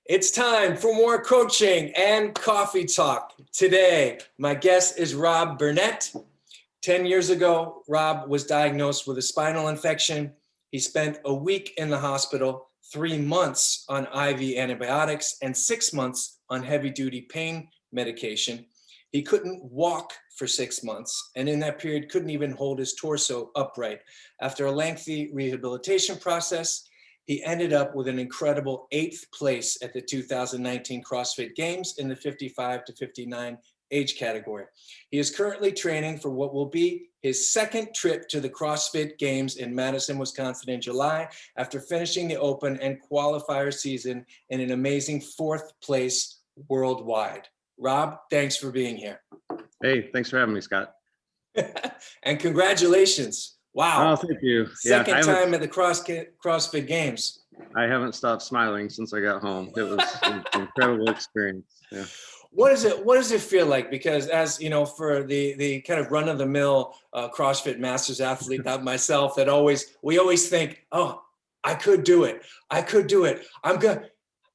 It's time for more coaching and coffee talk. Today, my guest is Rob Bernet. 10 years ago, Rob was diagnosed with a spinal infection. He spent a week in the hospital, 3 months on IV antibiotics, and 6 months on heavy-duty pain medication. He couldn't walk for 6 months, and in that period couldn't even hold his torso upright. After a lengthy rehabilitation process, he ended up with an incredible 8th place at the 2019 CrossFit Games in the 55 to 59 age category. He is currently training for what will be his second trip to the CrossFit Games in Madison, Wisconsin in July, after finishing the Open and Qualifier season in an amazing 4th place worldwide. Rob, thanks for being here. Hey, thanks for having me, Scott. And congratulations. Wow. Oh, thank you. Second time at the CrossFit Games. I haven't stopped smiling since I got home. It was an incredible experience. Yeah. What does it feel like? Because as you know, for the kind of run-of-the-mill CrossFit Masters athlete, not myself, we always think, oh, I could do it. I'm good.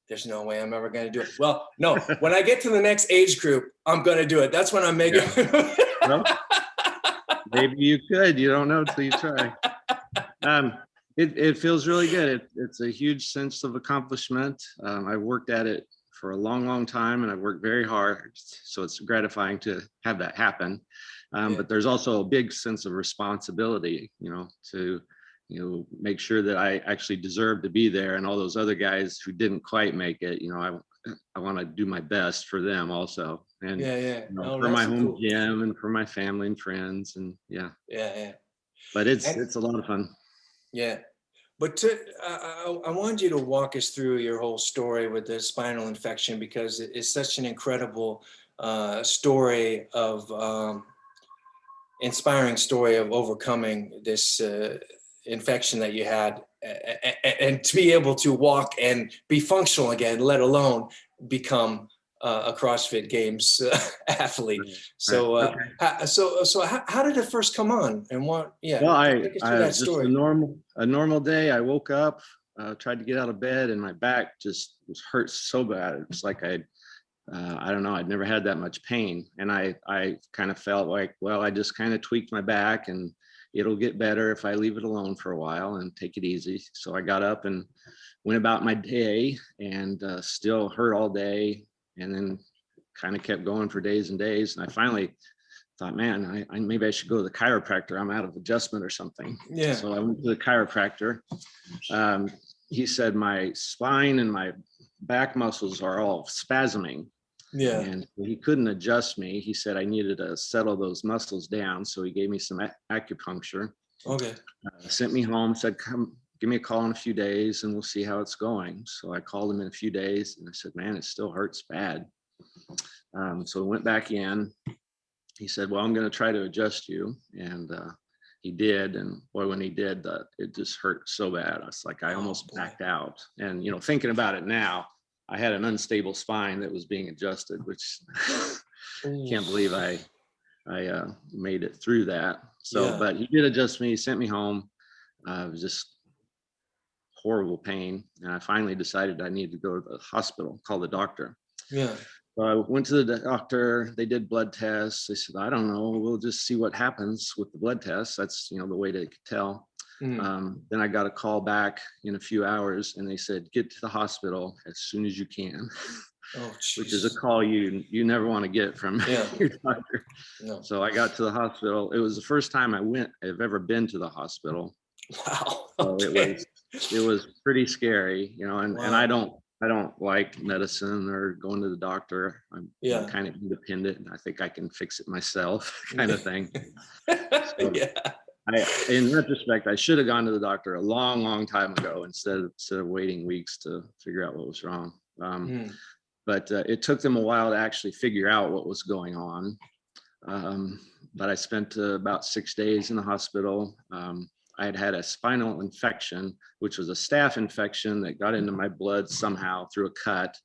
There's no way I'm ever going to do it. Well, no, when I get to the next age group, I'm going to do it. That's when I'm making. Yeah. Well, maybe you could. You don't know until you try. It feels really good. It's a huge sense of accomplishment. I worked at it for a long time, and I've worked very hard. So it's gratifying to have that happen. But there's also a big sense of responsibility, to make sure that I actually deserve to be there, and all those other guys who didn't quite make it, I want to do my best for them also, and for my home gym and for my family and friends, and but it's a lot of fun. Yeah, but I wanted you to walk us through your whole story with the spinal infection, because it is such an incredible story of inspiring story of overcoming this infection that you had, and to be able to walk and be functional again, let alone become a CrossFit Games athlete. So, so how did it first come on, and what? Yeah. Well, I just story. a normal day. I woke up, tried to get out of bed, and my back just hurt so bad. It was like I don't know, I'd never had that much pain, and I kind of felt like, well, I just kind of tweaked my back, and it'll get better if I leave it alone for a while and take it easy. So I got up and went about my day, and still hurt all day, and then kind of kept going for days and days. And I finally thought, man, I maybe I should go to the chiropractor. I'm out of adjustment or something. Yeah. So I went to the chiropractor. He said my spine and my back muscles are all spasming. Yeah. And he couldn't adjust me. He said I needed to settle those muscles down. So he gave me some acupuncture. Okay. Sent me home, said, come give me a call in a few days and we'll see how it's going. So I called him in a few days, and I said, man, it still hurts bad. So I went back in. He said, well, I'm going to try to adjust you. And he did. And boy, when he did, it just hurt so bad. I was like, I almost backed out. And, thinking about it now, I had an unstable spine that was being adjusted, which can't believe I made it through that. So, but he did adjust me, sent me home. It was just horrible pain. And I finally decided I needed to go to the hospital, call the doctor. Yeah. So I went to the doctor. They did blood tests. They said, I don't know, we'll just see what happens with the blood tests. That's, the way they could tell. Then I got a call back in a few hours, and they said, get to the hospital as soon as you can. Which is a call you never want to get from your doctor. No. So I got to the hospital. It was the first time I've ever been to the hospital. Wow. Okay. So it was pretty scary, and I don't like medicine or going to the doctor. I'm kind of independent. I think I can fix it myself, kind of thing. So, in retrospect, I should have gone to the doctor a long time ago instead of waiting weeks to figure out what was wrong. But it took them a while to actually figure out what was going on. But I spent about 6 days in the hospital. I had a spinal infection, which was a staph infection that got into my blood somehow through a cut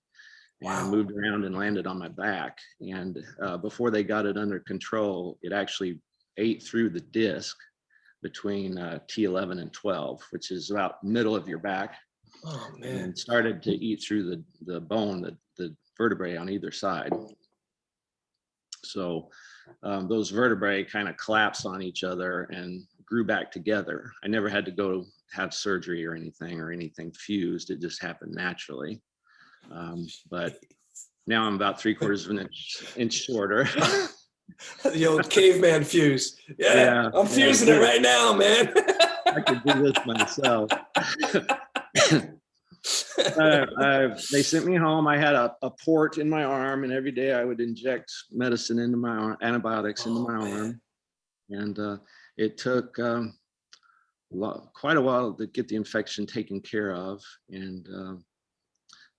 and moved around and landed on my back. And before they got it under control, it actually ate through the disc between T11 and 12, which is about middle of your back. Oh man. and started to eat through the bone, the vertebrae on either side. So those vertebrae kind of collapsed on each other and grew back together. I never had to go have surgery or anything fused. It just happened naturally. But now I'm about 3/4 of an inch shorter. The old caveman fuse. Yeah, I'm fusing it right now, man. I could do this myself. They sent me home. I had a port in my arm, and every day I would inject medicine into my arm, antibiotics into my arm. And it took quite a while to get the infection taken care of. And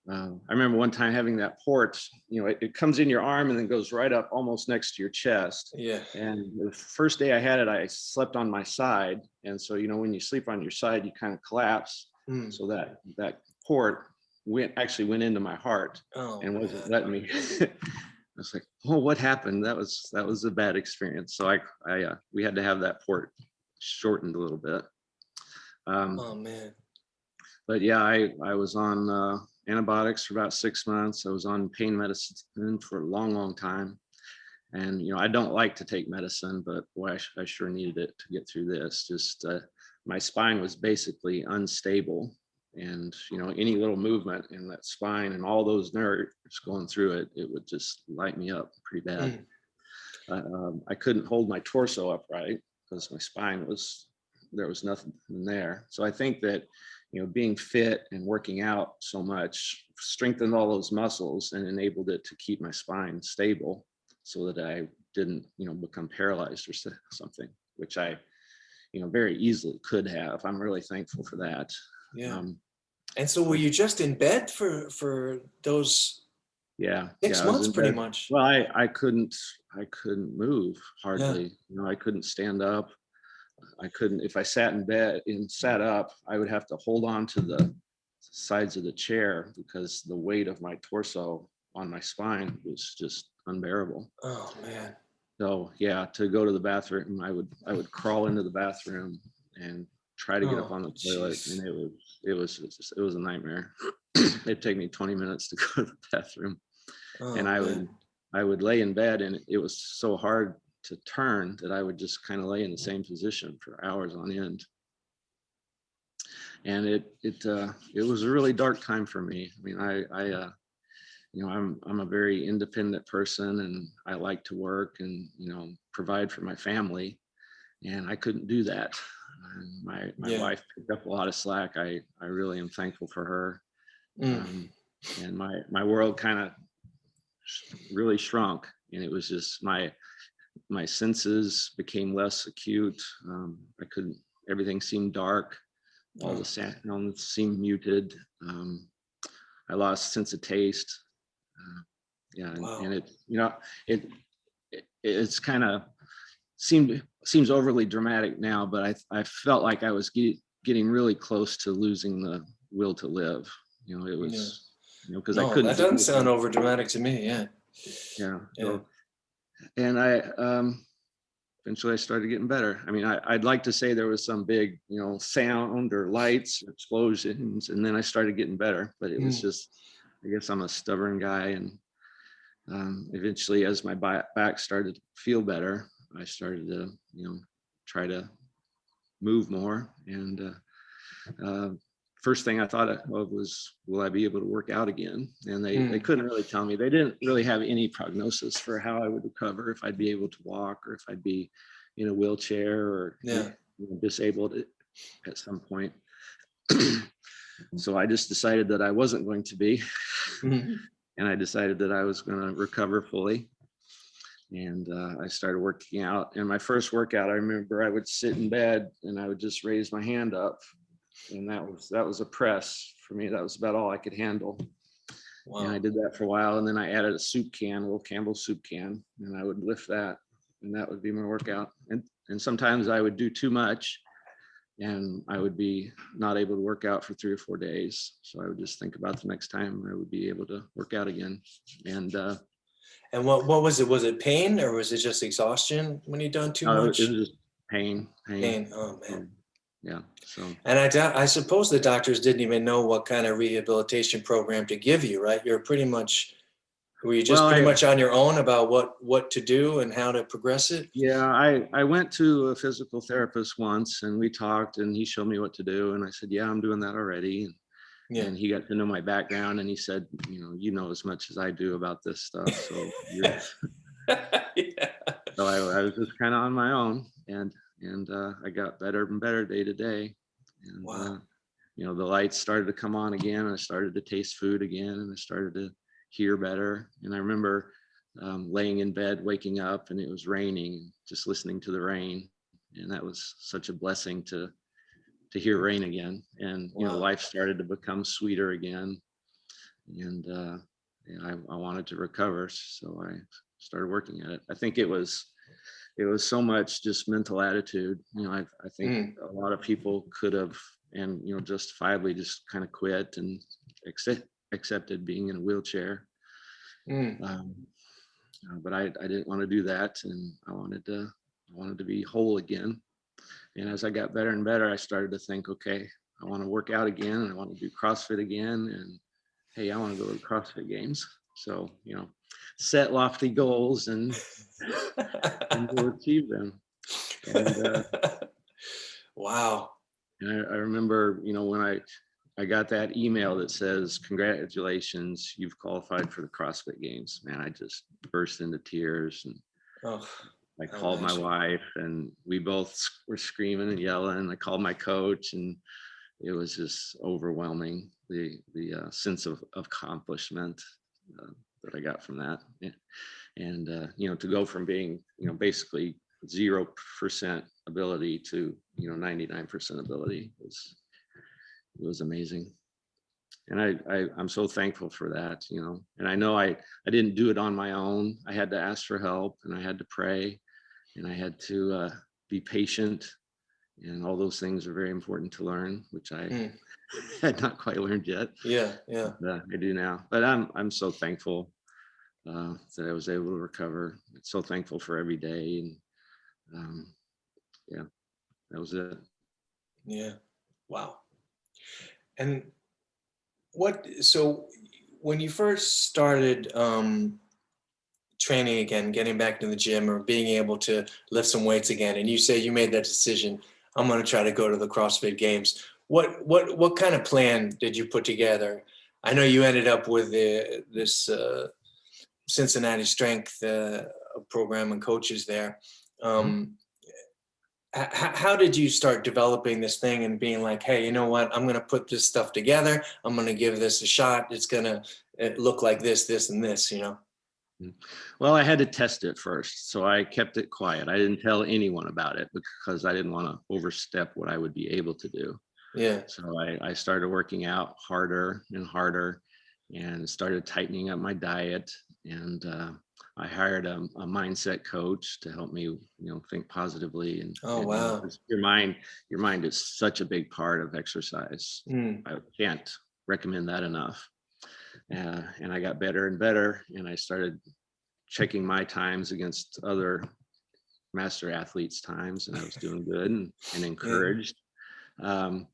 I remember one time having that port, it comes in your arm and then goes right up almost next to your chest. Yeah. And the first day I had it, I slept on my side. And so, when you sleep on your side, you kind of collapse. So that port actually went into my heart and wasn't letting me. I was like, oh, what happened? That was a bad experience. So we had to have that port shortened a little bit. Oh man. But yeah, I was on antibiotics for about 6 months. I was on pain medicine for a long time. And, I don't like to take medicine, but boy, I sure needed it to get through this. Just my spine was basically unstable. And, any little movement in that spine and all those nerves going through it, it would just light me up pretty bad. I couldn't hold my torso upright because my spine there was nothing there. So I think that, being fit and working out so much strengthened all those muscles and enabled it to keep my spine stable so that I didn't, become paralyzed or something, which I, very easily could have. I'm really thankful for that. Yeah. And so were you just in bed for those 6 months pretty much? Well, I couldn't move hardly. I couldn't stand up. I couldn't, if I sat in bed and sat up, I would have to hold on to the sides of the chair because the weight of my torso on my spine was just unbearable. Oh man. So yeah, to go to the bathroom, I would crawl into the bathroom and try to get up on the toilet, and it was a nightmare. It'd take me 20 minutes to go to the bathroom. And I would lay in bed, and it was so hard to turn that I would just kind of lay in the same position for hours on end. And it was a really dark time for me. I mean, I'm a very independent person, and I like to work and, provide for my family, and I couldn't do that. And my wife picked up a lot of slack. I really am thankful for her. And my world kind of really shrunk, and it was just my senses became less acute. Everything seemed dark. All the sounds seemed muted. I lost sense of taste. And it's kind of seems overly dramatic now, but I felt like I was getting really close to losing the will to live. It was, because I couldn't. That doesn't sound over dramatic to me. Yeah. So, and eventually I started getting better. I mean, I'd like to say there was some big, sound or lights, or explosions, and then I started getting better, but it was just, I guess I'm a stubborn guy. And eventually, as my back started to feel better, I started to, try to move more. And first thing I thought of was, will I be able to work out again? And they couldn't really tell me. They didn't really have any prognosis for how I would recover, if I'd be able to walk, or if I'd be in a wheelchair, or disabled at some point. So I just decided that I wasn't going to be. And I decided that I was going to recover fully. And I started working out. And my first workout, I remember I would sit in bed and I would just raise my hand up. And that was a press for me. That was about all I could handle. Wow. And I did that for a while. And then I added a soup can, a little Campbell soup can, and I would lift that, and that would be my workout. And sometimes I would do too much, and I would be not able to work out for 3 or 4 days. So I would just think about the next time I would be able to work out again. And what was it? Was it pain, or was it just exhaustion when you done too much? It was just pain. Pain. Oh man. Yeah. So, And I suppose the doctors didn't even know what kind of rehabilitation program to give you, right? Were you just well, pretty much on your own about what to do and how to progress it? yeah, I went to a physical therapist once and we talked and he showed me what to do. And I said, yeah, I'm doing that already. Yeah. And he got to know my background and he said, you know as much as I do about this stuff. So Yeah. so I was just kind of on my own, and I got better and better day to day. And Wow. the lights started to come on again, and I started to taste food again, and I started to hear better. And I remember laying in bed, waking up, and it was raining, just listening to the rain. And that was such a blessing to hear rain again. And Wow. life started to become sweeter again. And I wanted to recover, so I started working at it. I think it was so much just mental attitude. I think a lot of people could have, and justifiably, just kind of quit and accepted being in a wheelchair. But I didn't want to do that, and I wanted to be whole again. And as I got better and better, I started to think, okay, I want to work out again, and I want to do CrossFit again, and hey, I want to go to the CrossFit Games. So set lofty goals and we'll achieve them. And Wow. and I remember, when I got that email that says, congratulations, you've qualified for the CrossFit Games. Man, I just burst into tears, and I called my wife, and we both were screaming and yelling. I called my coach, and it was just overwhelming, the sense of accomplishment that I got from that. And to go from being basically 0% ability to 99% ability was amazing. And I'm so thankful for that. And I know I didn't do it on my own. I had to ask for help, and I had to pray, and I had to be patient, and all those things are very important to learn, which I had not quite learned yet. Yeah. I do now. But I'm so thankful that I was able to recover. I'm so thankful for every day, and yeah, that was it. Yeah. Wow. And so when you first started training again, getting back to the gym or being able to lift some weights again, and you say you made that decision, I'm going to try to go to the CrossFit Games. What kind of plan did you put together? I know you ended up with this Cincinnati Strength program and coaches there. How did you start developing this thing and being like, hey, you know what? I'm going to put this stuff together. I'm going to give this a shot. It's going to look like this, and this, Well, I had to test it first. So I kept it quiet. I didn't tell anyone about it because I didn't want to overstep what I would be able to do. Yeah. So I started working out harder and harder, and started tightening up my diet. And I hired a mindset coach to help me, think positively. And wow. Your mind is such a big part of exercise. I can't recommend that enough. And I got better and better, and I started checking my times against other master athletes' times, and I was doing good and encouraged. So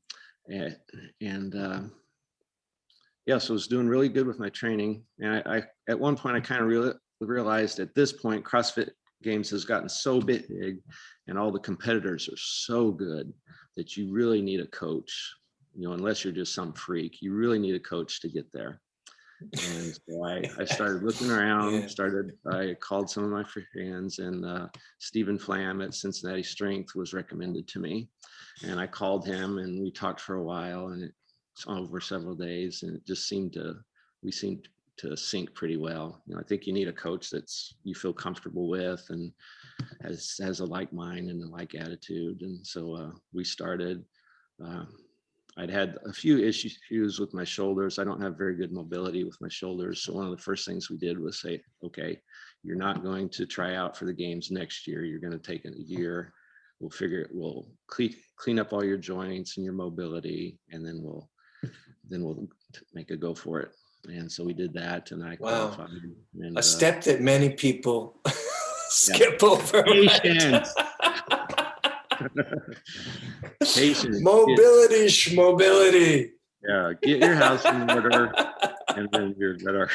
I was doing really good with my training. And I at one point, I kind of realized at this point, CrossFit Games has gotten so big, and all the competitors are so good that you really need a coach. Unless you're just some freak, you really need a coach to get there. And so I started looking around. I called some of my friends, and Stephen Flam at Cincinnati Strength was recommended to me. And I called him, and we talked for a while, and it's over several days, and we seemed to sync pretty well. I think you need a coach that's you feel comfortable with and has a like mind and a like attitude. And so we started. I'd had a few issues with my shoulders. I don't have very good mobility with my shoulders. So one of the first things we did was say, okay, you're not going to try out for the games next year. You're going to take a year. We'll clean up all your joints and your mobility, and then we'll make a go for it. And so we did that, and I qualified. And, a step that many people skip over. Patience. Patience. Mobility, schmobility. Yeah, get your house in order, and then you're better.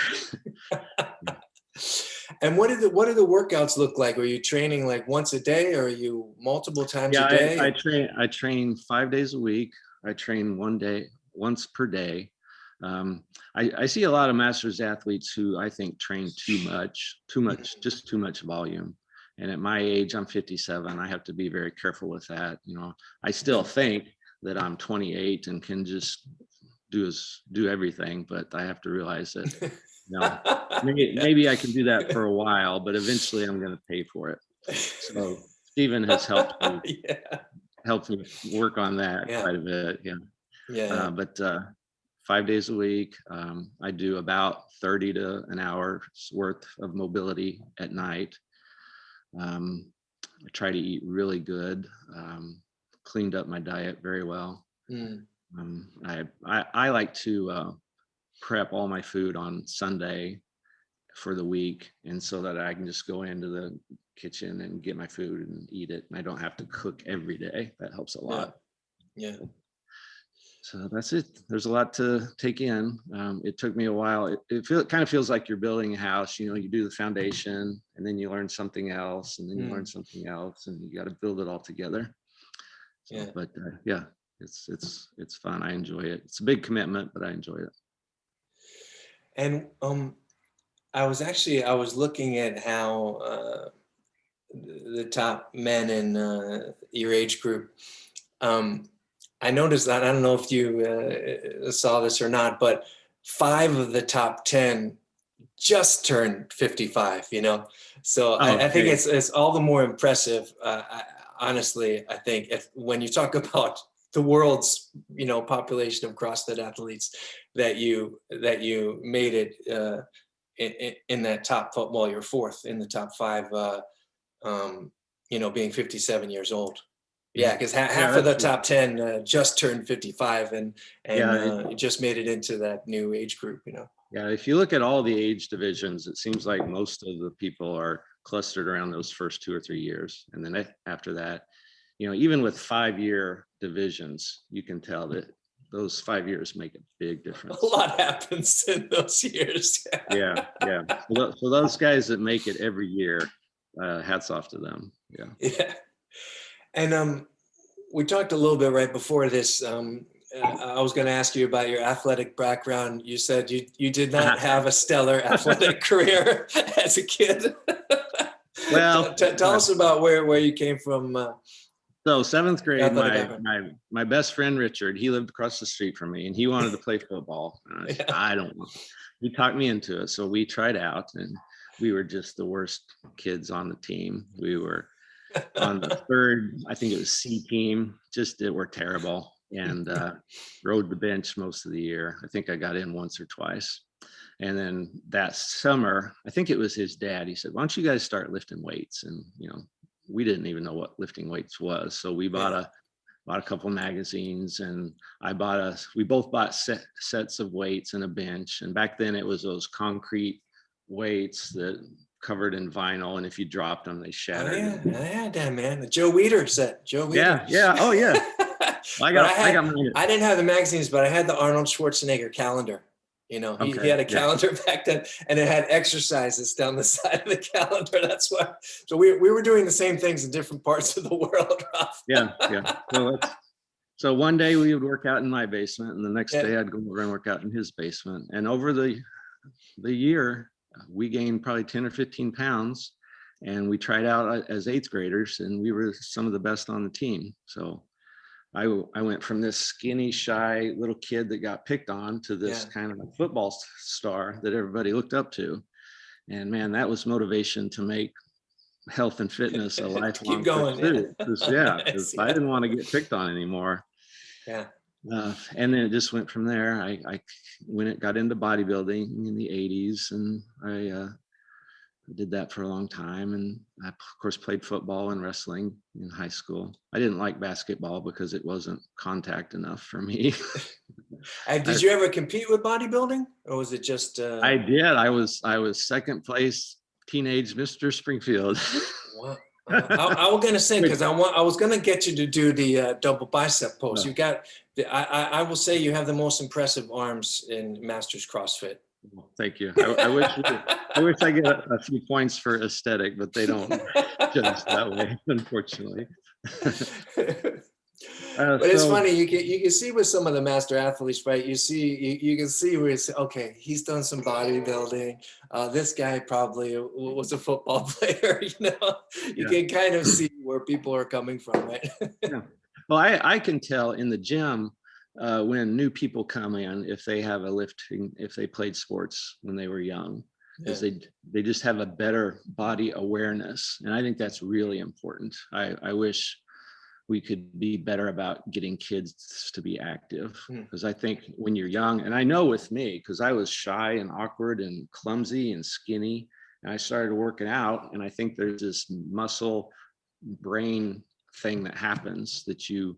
And what do the workouts look like? Are you training like once a day, or are you multiple times a day? I train 5 days a week. I train once per day. I see a lot of masters athletes who I think train too much, just too much volume. And at my age, I'm 57. I have to be very careful with that. You know, I still think that I'm 28 and can just do everything, but I have to realize that, you know, maybe I can do that for a while, but eventually I'm going to pay for it. So Stephen has helped me work on that quite a bit. But 5 days a week, I do about 30 to an hour's worth of mobility at night. I try to eat really good, cleaned up my diet very well. I like to prep all my food on Sunday for the week, and so that I can just go into the kitchen and get my food and eat it. And I don't have to cook every day. That helps a lot. Yeah. So that's it. There's a lot to take in. It took me a while. It kind of feels like you're building a house. You know, you do the foundation, and then you learn something else, and then you learn something else, and you got to build it all together. So, but it's fun. I enjoy it. It's a big commitment, but I enjoy it. And I was looking at how the top men in your age group. I noticed that, I don't know if you saw this or not, but 5 of the top 10 just turned 55, you know? So I think it's all the more impressive. Honestly, I think when you talk about the world's, you know, population of CrossFit athletes, that you made it in that top, well, you're 4th in the top 5, you know, being 57 years old. Yeah, because half of the top 10 just turned 55 and just made it into that new age group, you know. Yeah, if you look at all the age divisions, it seems like most of the people are clustered around those first 2 or 3 years. And then after that, you know, even with 5-year divisions, you can tell that those 5 years make a big difference. A lot happens in those years. Yeah. So those guys that make it every year, hats off to them. Yeah. And we talked a little bit right before this. I was going to ask you about your athletic background. You said you did not have a stellar athletic career as a kid. Well, tell us about where you came from. So 7th grade, my best friend Richard, he lived across the street from me, and he wanted to play football. And I said, I don't want. He talked me into it, so we tried out, and we were just the worst kids on the team. We were on the 3rd, I think it was C team. We're terrible, and rode the bench most of the year. I think I got in once or twice. And then that summer, I think it was his dad. He said, "Why don't you guys start lifting weights?" And you know, we didn't even know what lifting weights was, so we bought a couple magazines, and we both bought sets of weights and a bench. And back then it was those concrete weights that covered in vinyl, and if you dropped them, they shattered. I had that, man. The Joe Weider set. Joe Weider. Yeah. Oh yeah. I got mine. I didn't have the magazines, but I had the Arnold Schwarzenegger calendar. You know, he had a calendar back then, and it had exercises down the side of the calendar. That's why. So we were doing the same things in different parts of the world, Ralph. Yeah. So one day we would work out in my basement, and the next day I'd go over and work out in his basement. And over the year, we gained probably 10 or 15 pounds, and we tried out as 8th graders, and we were some of the best on the team. So I went from this skinny, shy little kid that got picked on to this kind of a football star that everybody looked up to. And man, that was motivation to make health and fitness a lifelong Keep going, pursuit. Because I didn't want to get picked on anymore. Yeah. And then it just went from there. I got into bodybuilding in the 80s, and I did that for a long time. And I, of course, played football and wrestling in high school. I didn't like basketball because it wasn't contact enough for me. Did you ever compete with bodybuilding, or was it just? I did. I was 2nd place teenage Mr. Springfield. I was gonna say, because I was gonna get you to do the double bicep pose. No. You got I will say you have the most impressive arms in Masters CrossFit. Well, thank you. I wish I get a few points for aesthetic, but they don't judge that way, unfortunately. But it's funny, you can see with some of the master athletes, right? You can see where it's okay. He's done some bodybuilding. This guy probably was a football player. You can kind of see where people are coming from, right? Yeah. Well, I can tell in the gym when new people come in if they have if they played sports when they were young, because they just have a better body awareness, and I think that's really important. I wish we could be better about getting kids to be active, because I think when you're young, and I know with me, because I was shy and awkward and clumsy and skinny, and I started working out, and I think there's this muscle brain thing that happens that you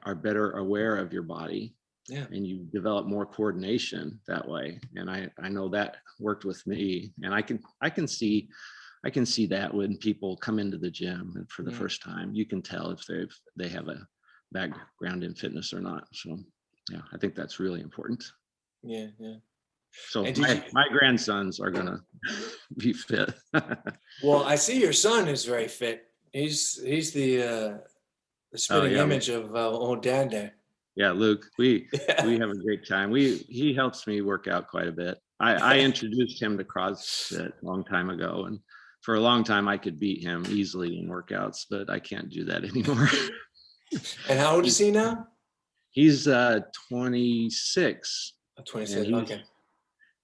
are better aware of your body, and you develop more coordination that way. And I know that worked with me, and I can see that when people come into the gym and for the first time, you can tell if they have a background in fitness or not. So yeah, I think that's really important. Yeah. So my grandsons are gonna be fit. Well, I see your son is very fit. He's the spitting image of old dad there. Yeah, Luke, we have a great time. He helps me work out quite a bit. I introduced him to CrossFit a long time ago, and for a long time I could beat him easily in workouts, but I can't do that anymore. And how old is he now? He's 26. 26. Okay.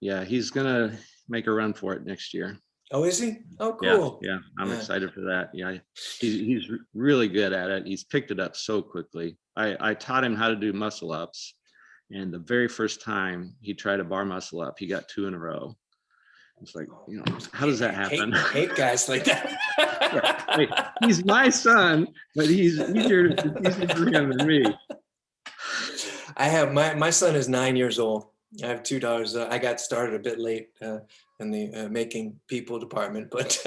Yeah, he's gonna make a run for it next year. Oh, is he? Oh, cool. Yeah, I'm excited for that. Yeah, he's really good at it. He's picked it up so quickly. I taught him how to do muscle ups, and the very first time he tried a bar muscle up, he got 2 in a row. It's like, how does that happen? Hate guys like that. He's my son, but he's easier for him than me. I have my son is 9 years old. I have 2 daughters. I got started a bit late in the making people department, but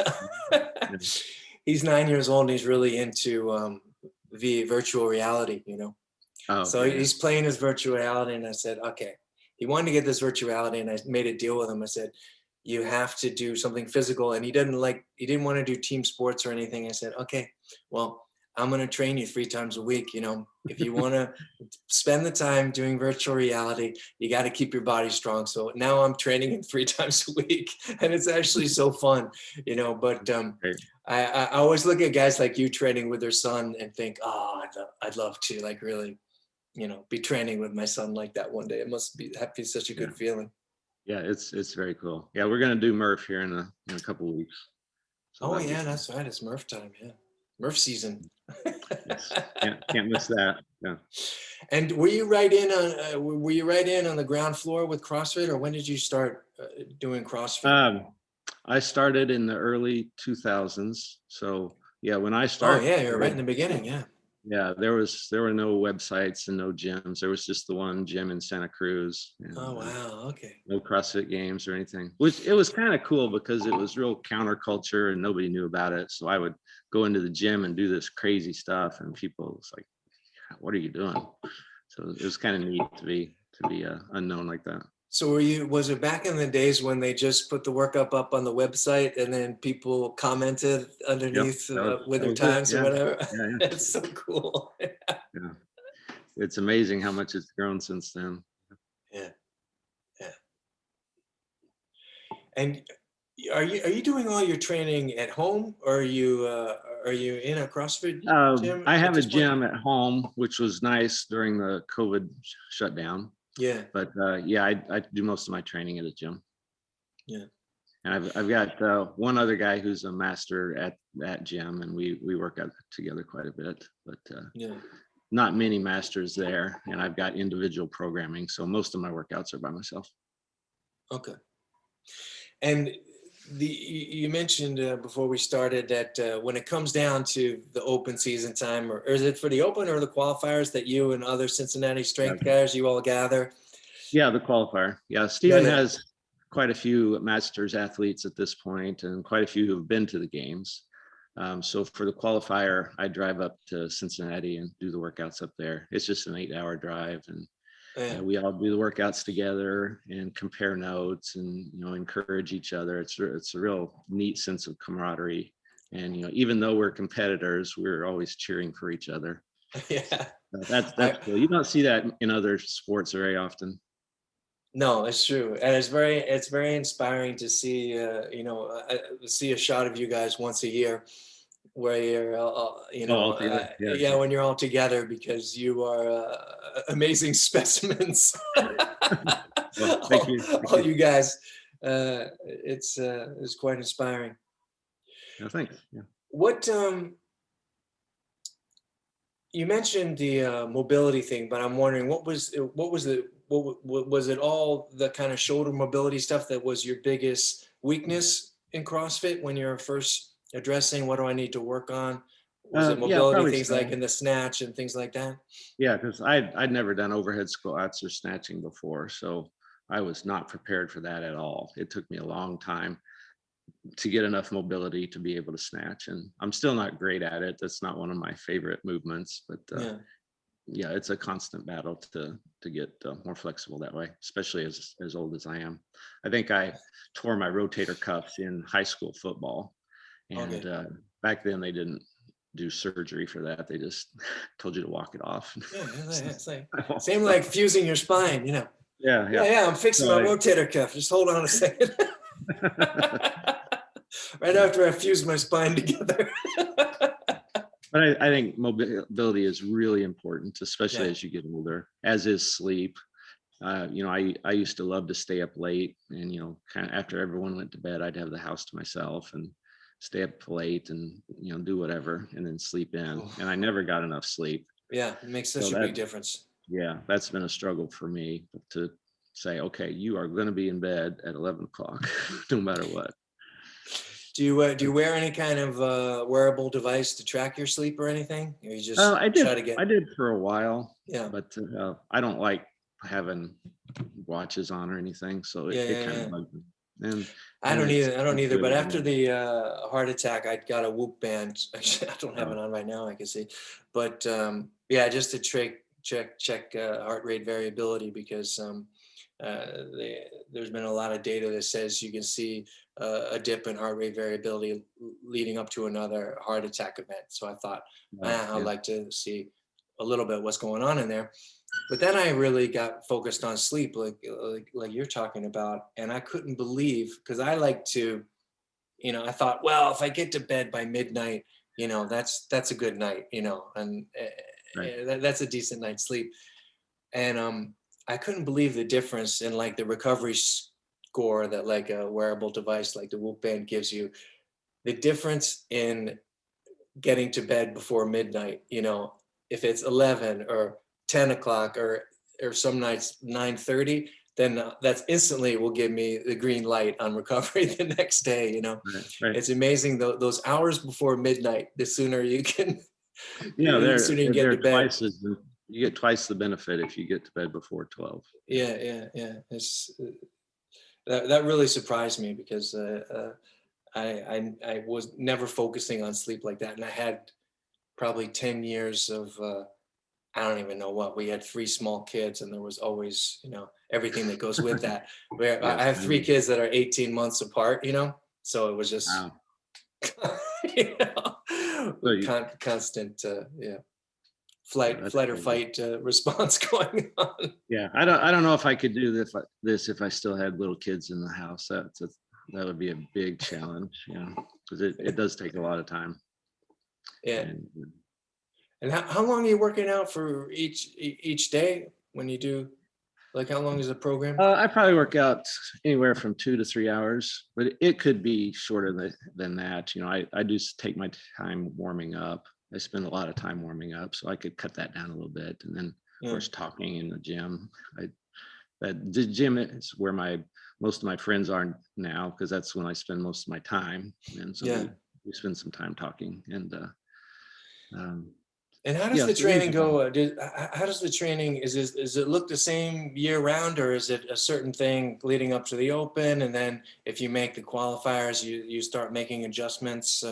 he's 9 years old and he's really into the virtual reality, So he's playing his virtual reality, and I said, okay, he wanted to get this virtual reality, and I made a deal with him. I said, you have to do something physical, and he didn't want to do team sports or anything. I said, okay, well, I'm going to train you 3 times a week. If you want to spend the time doing virtual reality, you got to keep your body strong. So now I'm training him 3 times a week, and it's actually so fun, but I always look at guys like you training with their son and think, oh, I'd love to really, be training with my son like that one day. It must be such a good feeling. Yeah, it's very cool. Yeah, we're going to do Murph here in a couple of weeks. So that's right. It's Murph time. Yeah. Murph season. Yes. Can't miss that. Yeah. And were you right in on the ground floor with CrossFit, or when did you start doing CrossFit? I started in the early 2000s. So yeah, when I started. Oh yeah, you're right in the beginning. Yeah. Yeah, there were no websites and no gyms. There was just the one gym in Santa Cruz. And, oh wow, okay. No CrossFit Games or anything. Which it was kind of cool because it was real counterculture and nobody knew about it. So I would go into the gym and do this crazy stuff, and people was like, "What are you doing?" So it was kind of neat to be unknown like that. So was it back in the days when they just put the workup up on the website and then people commented underneath with their times or whatever? Yeah. It's so cool. Yeah. It's amazing how much it's grown since then. Yeah. And are you doing all your training at home, or are you in a CrossFit gym? I have a gym at home, which was nice during the COVID shutdown. Yeah. But I do most of my training at a gym. Yeah. And I've got one other guy who's a master at that gym, and we work out together quite a bit. But not many masters there, and I've got individual programming, so most of my workouts are by myself. Okay. And you mentioned before we started that when it comes down to the open season time, or is it for the open or the qualifiers that you and other Cincinnati strength guys, you all gather? Yeah, the qualifier. Yeah, Stephen has quite a few masters athletes at this point, and quite a few who have been to the games. So for the qualifier, I drive up to Cincinnati and do the workouts up there. It's just an 8-hour drive, and Yeah. we all do the workouts together and compare notes and, encourage each other. It's a real neat sense of camaraderie. And, even though we're competitors, we're always cheering for each other. Yeah. That's cool. You don't see that in other sports very often. No, it's true, and it's very inspiring to see see a shot of you guys once a year, where you're All together. Yeah. yeah, when you're all together, because you are amazing specimens. Well, thank you. All you guys, it's quite inspiring. No, thanks. Yeah. What you mentioned the mobility thing, but I'm wondering what was it all the kind of shoulder mobility stuff that was your biggest weakness in CrossFit when you're first addressing what do I need to work on? Was it Yeah, mobility probably things so. like in the snatch and things like that? Yeah, because I'd never done overhead squats or snatching before, so I was not prepared for that at all. It took me a long time to get enough mobility to be able to snatch, and I'm still not great at it. That's not one of my favorite movements, but yeah, it's a constant battle to get more flexible that way, especially as old as I am. I think I tore my rotator cuffs in high school football, and back then they didn't do surgery for that. They just told you to walk it off. Yeah, it's like, same like fusing your spine, Yeah. I'm fixing my rotator cuff. Just hold on a second. Right after I fused my spine together. But I think mobility is really important, especially as you get older, as is sleep. I used to love to stay up late, and, kind of after everyone went to bed, I'd have the house to myself and stay up late and, do whatever, and then sleep in. And I never got enough sleep. Yeah, it makes such a big difference. Yeah, that's been a struggle for me to say, okay, you are going to be in bed at 11 o'clock, no matter what. Do you wear any kind of wearable device to track your sleep or anything? Or you just I did. try to get? I did for a while. Yeah. But I don't like having watches on or anything, so it kind of bugs me. And I don't either. But after the the heart attack, I got a Whoop band. Actually, I don't have it on right now. I can see, but just to check heart rate variability, because there's been a lot of data that says you can see a dip in heart rate variability leading up to another heart attack event. So I thought, I'd like to see a little bit what's going on in there. But then I really got focused on sleep, like you're talking about, and I couldn't believe, because I like to, I thought, well, if I get to bed by midnight, that's a good night, and that's a decent night's sleep. And I couldn't believe the difference in like the recovery score that like a wearable device like the Whoop band gives you. The difference in getting to bed before midnight, if it's 11 or 10 o'clock or some nights 9:30, then that's instantly will give me the green light on recovery the next day. Right. It's amazing those hours before midnight, the sooner you can the sooner you get to bed. You get twice the benefit if you get to bed before 12. Yeah. It's that really surprised me, because I was never focusing on sleep like that, and I had probably 10 years of I don't even know what. We had 3 small kids, and there was always, everything that goes with that. Where I have 3 kids that are 18 months apart, so it was just, constant, flight or fight response going on. Yeah, I don't know if I could do this if I still had little kids in the house. That would be a big challenge, because it does take a lot of time. Yeah. And how long are you working out for each day when you do, like, how long is the program? I probably work out anywhere from 2 to 3 hours, but it could be shorter than that. I do take my time warming up. I spend a lot of time warming up, so I could cut that down a little bit. And then, of course, talking in the gym. The gym is where most of my friends are now, because that's when I spend most of my time. And so we spend some time talking. And how does the training go? How does the training, does it look the same year round, or is it a certain thing leading up to the Open, and then if you make the qualifiers, you start making adjustments?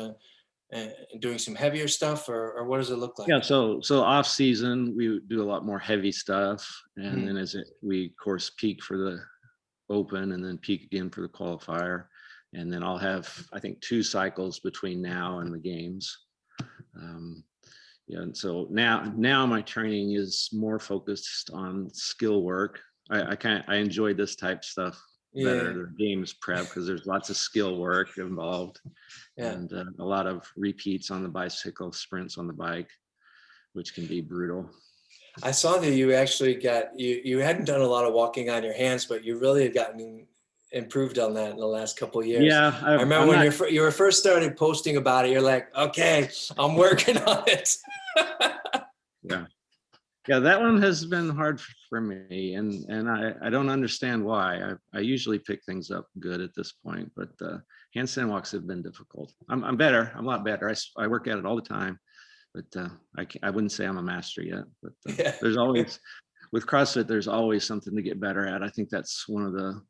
doing some heavier stuff, or what does it look like? Yeah, so off season we do a lot more heavy stuff, and Mm. then we of course peak for the Open and then peak again for the qualifier, and then I'll have, I think, 2 cycles between now and the games. Yeah, and so now my training is more focused on skill work. I enjoy this type of stuff better, Yeah, the games prep, because there's lots of skill work involved, yeah. and a lot of repeats on the bicycle, sprints on the bike, which can be brutal. I saw that you actually you hadn't done a lot of walking on your hands, but you really have gotten improved on that in the last couple of years. Yeah, I remember I'm when not. you were first started posting about it, you're like, okay, I'm working on it. Yeah, that one has been hard for me, and I don't understand why. I usually pick things up good at this point, but handstand walks have been difficult. I'm better. I'm a lot better. I work at it all the time, but I wouldn't say I'm a master yet. But Yeah. there's always, with CrossFit, there's always something to get better at. I think that's one of the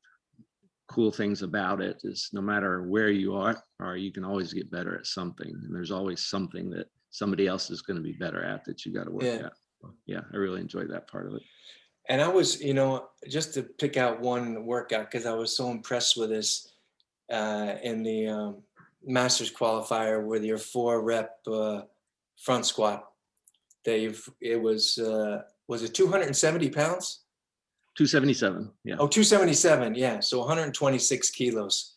cool things about it, is no matter where you are, you can always get better at something, and there's always something that somebody else is going to be better at that you got to work Yeah. at. Yeah, I really enjoyed that part of it. And I was, just to pick out one workout, because I was so impressed with this in the Masters qualifier with your 4-rep front squat. It was it 270 pounds? 277. Yeah. Oh, 277. Yeah. So 126 kilos.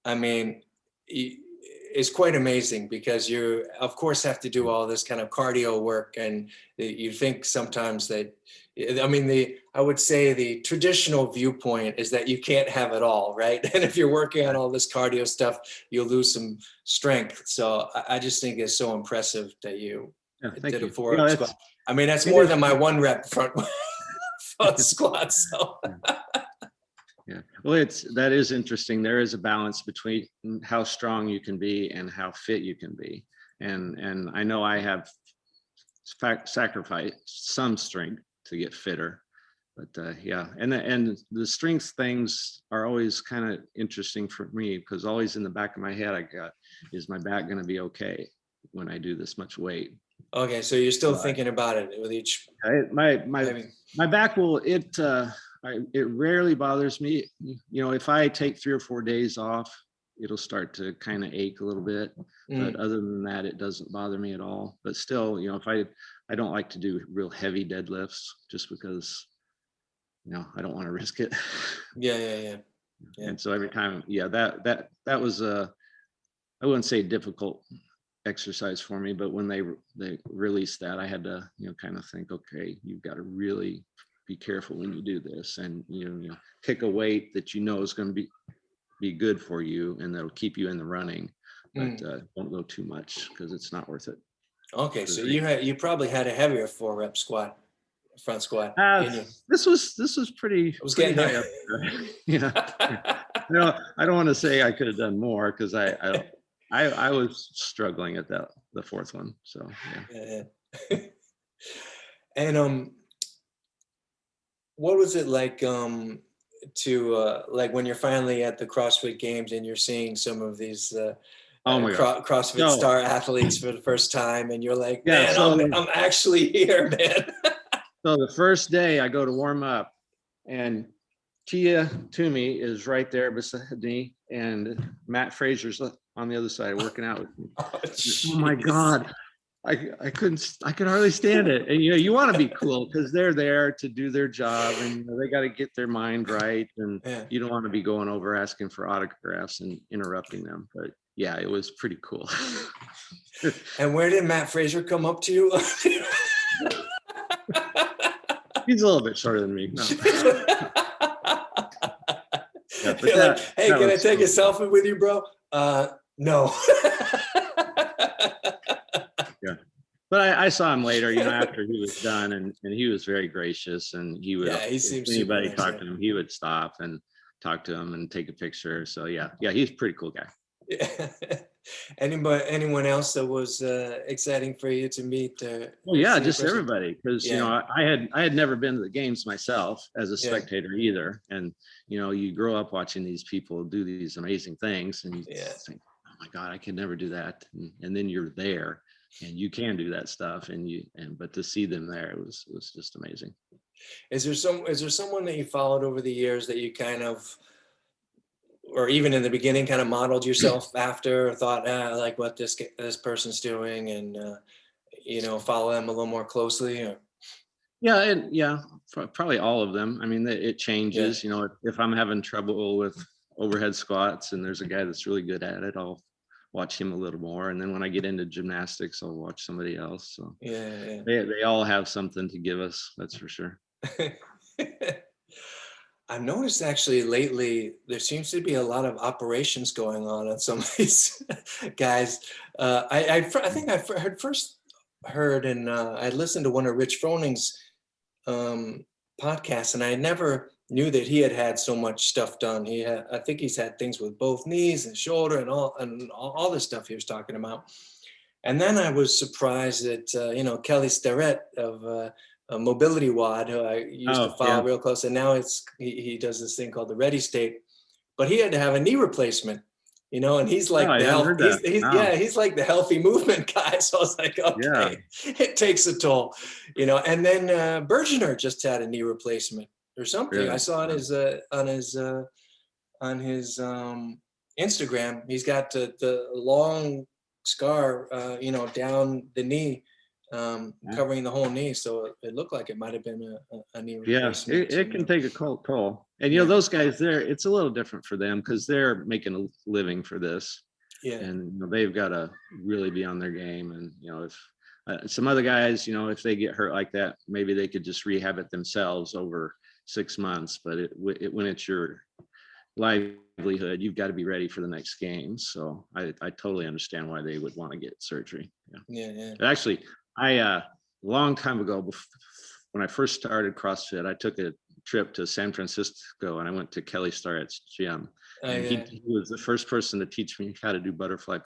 I mean, it's quite amazing, because you, of course, have to do all this kind of cardio work. And you think sometimes that, I mean, I would say the traditional viewpoint is that you can't have it all, right? And if you're working on all this cardio stuff, you'll lose some strength. So I just think it's so impressive that you did a 4-rep squat. I mean, that's more than my 1-rep front squat. So. Yeah, well, that is interesting. There is a balance between how strong you can be and how fit you can be, and I know I have sacrificed some strength to get fitter, but yeah, and the strength things are always kind of interesting for me, because always in the back of my head is my back going to be okay when I do this much weight? Okay, so you're still thinking about it with each. My back will it rarely bothers me. If I take 3 or 4 days off, it'll start to kind of ache a little bit. But other than that, it doesn't bother me at all. But still, if I don't like to do real heavy deadlifts, just because, I don't want to risk it. Yeah. And so every time, that was I wouldn't say difficult exercise for me, but when they released that, I had to, kind of think, okay, you've got to really be careful when you do this, and pick a weight that is going to be good for you and that'll keep you in the running, but don't go too much, because it's not worth it. Okay, so you probably had a heavier 4-rep front squat. This was pretty getting high up there. Yeah. I don't want to say I could have done more, because I was struggling at the 4th one. So yeah. And what was it like to like when you're finally at the CrossFit Games and you're seeing some of these CrossFit star athletes for the first time, and you're like, man, I'm actually here, man. So the first day I go to warm up, and Tia Toomey is right there beside me, and Matt Fraser's on the other side working out with me. Oh my God. I could hardly stand it. And you want to be cool, because they're there to do their job, and they got to get their mind right, and you don't want to be going over asking for autographs and interrupting them. But yeah, it was pretty cool. And where did Matt Fraser come up to you? He's a little bit shorter than me. No. You're like, hey, can I take a selfie with you, bro? No. Yeah, but I saw him later, after he was done, and he was very gracious, and he would, if anybody talked to him, he would stop and talk to him and take a picture. So yeah, he's a pretty cool guy. Yeah. Anyone else that was exciting for you to meet? Well, yeah, just everybody, because I had never been to the games myself as a spectator either, and you grow up watching these people do these amazing things, and you think, oh my God, I could never do that. And then you're there and you can do that stuff, but to see them there, it was just amazing. Is there someone that you followed over the years that you kind of, or even in the beginning, kind of modeled yourself after, or thought, I like what this person's doing, and follow them a little more closely? Or? Probably all of them. I mean, it changes. Yeah. If I'm having trouble with overhead squats and there's a guy that's really good at it, I'll watch him a little more. And then when I get into gymnastics, I'll watch somebody else. So they all have something to give us. That's for sure. I've noticed actually lately there seems to be a lot of operations going on some of these guys. I think I first heard, and I listened to one of Rich Froning's podcasts, and I never knew that he had so much stuff done. I think he's had things with both knees and shoulder and all the stuff he was talking about. And then I was surprised that Kelly Starrett of Mobility Wad, who I used to follow real close, and now he does this thing called the Ready State, but he had to have a knee replacement, and he's like he's like the healthy movement guy. So I was like, okay, it takes a toll, And then Bergener just had a knee replacement or something. Really? I saw it on his Instagram. He's got the long scar, down the knee. Covering the whole knee, so it looked like it might have been a knee replacement. It can take a toll. And those guys there, it's a little different for them because they're making a living for this. And they've got to really be on their game. And if some other guys, if they get hurt like that, maybe they could just rehab it themselves over 6 months. But when it's your livelihood, you've got to be ready for the next game. So I totally understand why they would want to get surgery. But actually, a long time ago, when I first started CrossFit, I took a trip to San Francisco and I went to Kelly Starrett's gym. He was the first person to teach me how to do butterfly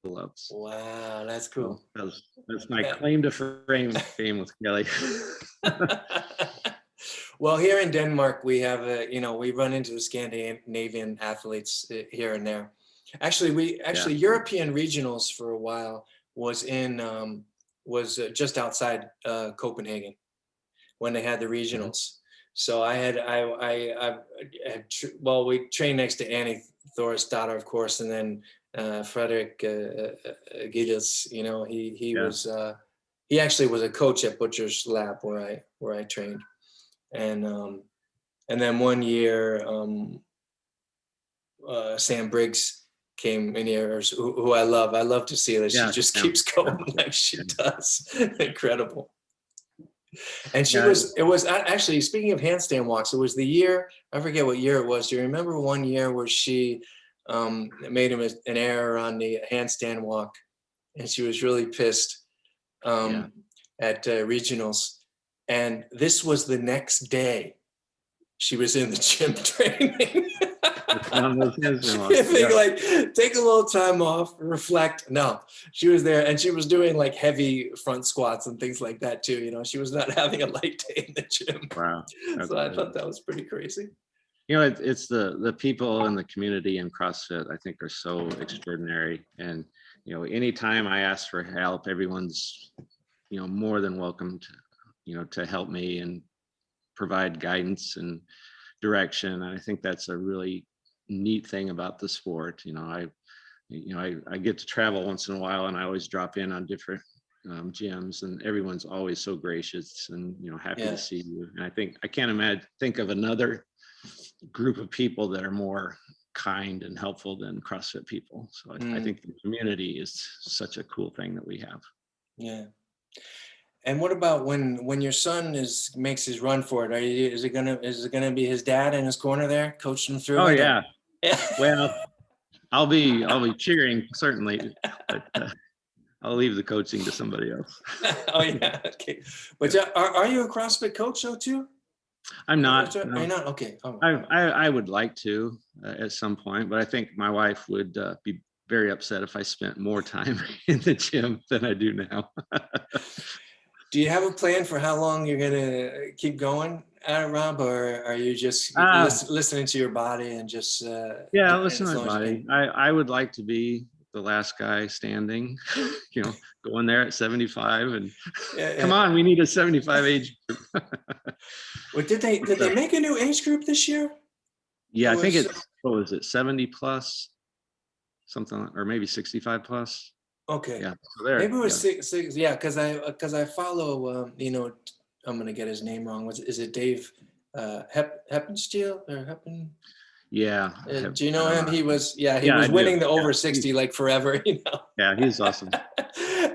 pull-ups. Wow, that's cool. So that's my claim to fame with Kelly. Well, here in Denmark, we have we run into the Scandinavian athletes here and there. Actually, European regionals for a while was just outside Copenhagen when they had the regionals. So we trained next to Annie Thorisdottir, of course, and then Frederick Gilles. He actually was a coach at Butcher's Lab where I trained, and then one year Sam Briggs came in here, who I love. I love to see that she just keeps going like she does. Incredible. And it was actually, speaking of handstand walks, it was the year, I forget what year it was. Do you remember one year where she made an error on the handstand walk, and she was really pissed at regionals. And this was the next day she was in the gym training. You think like, take a little time off, reflect. No, she was there and she was doing like heavy front squats and things like that too. She was not having a light day in the gym. Wow. So I thought that was pretty crazy. It's the people in the community in CrossFit, I think, are so extraordinary. And, anytime I ask for help, everyone's, more than welcome to help me and provide guidance and direction. And I think that's a really neat thing about the sport. I get to travel once in a while, and I always drop in on different gyms, and everyone's always so gracious and happy to see you. And I can't think of another group of people that are more kind and helpful than CrossFit people. So I think the community is such a cool thing that we have. Yeah. And what about when your son makes his run for it? Is it gonna be his dad in his corner there, coaching him through? Oh yeah. Well, I'll be cheering certainly, but I'll leave the coaching to somebody else. Oh yeah, okay. But are you a CrossFit coach though too? I'm not. No. Are you not? Okay. Oh. I would like to at some point, but I think my wife would be very upset if I spent more time in the gym than I do now. Do you have a plan for how long you're gonna keep going at it, Rob, or are you just listening to your body and just? Listen to my body. I would like to be the last guy standing, going there at 75 and Yeah, come on, we need a 75 age group. Well, did they make a new age group this year? Yeah, I think it's, what was it, 70 plus something, or maybe 65 plus. Okay. Yeah. So there. Maybe it was six. Yeah, because I follow. I'm gonna get his name wrong. Is it Dave Heppensteel or Heppen? Yeah. Do you know him? He was I winning do. the over 60 like forever. Yeah, he's awesome.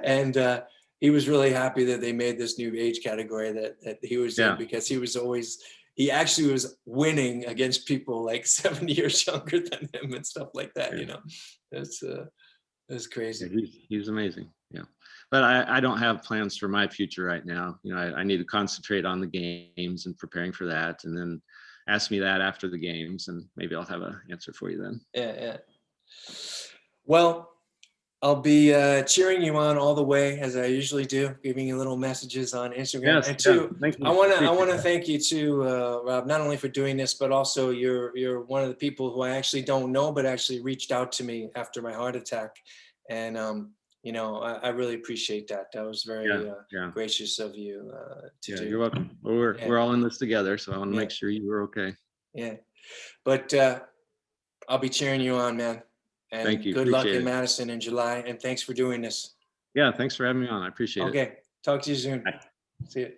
And he was really happy that they made this new age category that he was in, because he actually was winning against people like 70 years younger than him and stuff like that. That's crazy. Yeah, he's amazing. Yeah. But I don't have plans for my future right now. I need to concentrate on the games and preparing for that, and then ask me that after the games, and maybe I'll have an answer for you then. Yeah. Well, I'll be cheering you on all the way, as I usually do, giving you little messages on Instagram. Yes, And too, thank you. I want to thank you too, Rob, not only for doing this, but also you're one of the people who I actually don't know, but actually reached out to me after my heart attack, and I really appreciate that. That was very gracious of you to do. You're welcome. Well, we're all in this together, so I want to make sure you were okay. Yeah, but I'll be cheering you on, man. And thank you. Good luck in Madison in July. And thanks for doing this. Yeah, thanks for having me on. I appreciate it. Okay. Talk to you soon. Bye. See you.